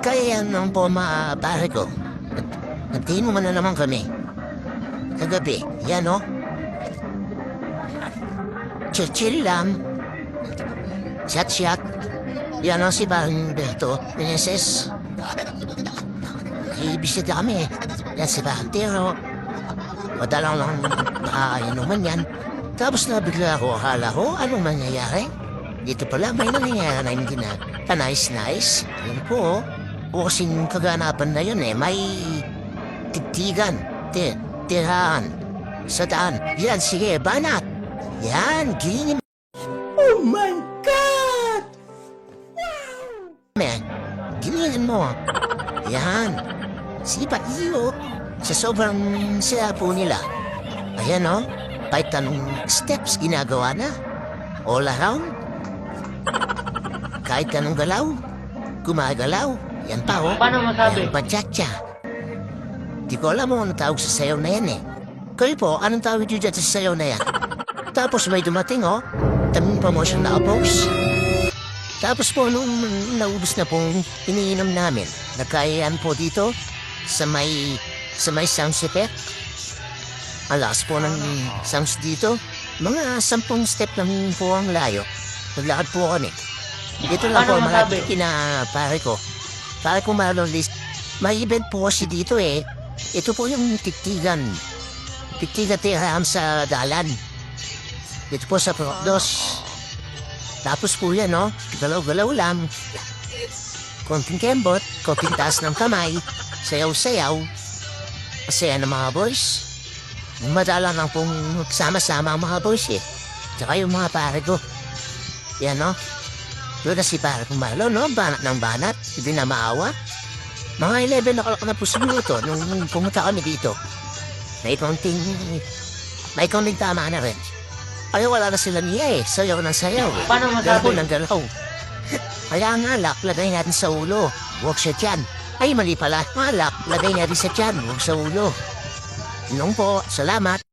Kaya yan naman po mga pare ko. Nagtingin mo man na naman kami. Kagabi, yan o. Chill lang. Shot. Yan o si Barang Berto, Meneses. Ibisita kami. Yan si Barantero. Madalang lang nakainuman yan. Tapos na bigla ako, akala ko, anong mangyayari? Dito pala may nangyayari na hindi na nice. Yun po, o kasing kaganapan na yun may tigtigan, tirahan, sa daan. Yan, sige, banat. Yan, gilingin. Oh my God! Man, gilingin mo. Yan, sige pa, iyo. Sa sobrang saya po nila. Ayan o, kahit anong steps ginagawa na. All around. Kahit anong galaw, gumagalaw. Yan pa o. Paano masabi? Yan pa cha-cha. Di ko alam mo anong tawag sa sayaw na yan eh. Kayo po, anong tawag nyo dyan sa sayaw na yan? Tapos may dumating o, taming promotion na post. Tapos po nung naubos na pong iniinom namin, nagkayaan po dito sa may sounds effect. Alas po ng sounds dito, mga 10 step lang po ang layo. Naglakad po kami. Dito lang po Paano malapit masabi? kina pare ko. Pare ko Marlon Liz. May event po kasi dito eh. Ito po yung tiktigan. Tiktigan tirahan sa dalan. Dito po sa Procdos. Tapos po yan, no? Galaw-galaw lang. Konting kembot, konting taas ng kamay, sayaw-sayaw. Masaya ng mga boys. Madala lang pong sama-sama ang mga boys eh. Tsaka yung mga pare ko. Yan, no? Doon na si pare kong Marlon, no? Banat ng banat. Hindi na maawa. Mga 11 o'clock na po siguro to nung pumunta kami dito. May konting tama na rin. Ay, wala na sila niya eh. Sayaw ng sayaw. Paano Galaw masabi? ng galaw. Kaya nga, lak, lagay natin sa ulo. Huwag sa tiyan. Ay, mali pala. Malak, lagay natin sa tiyan. Huwag sa ulo. Yun po. Salamat.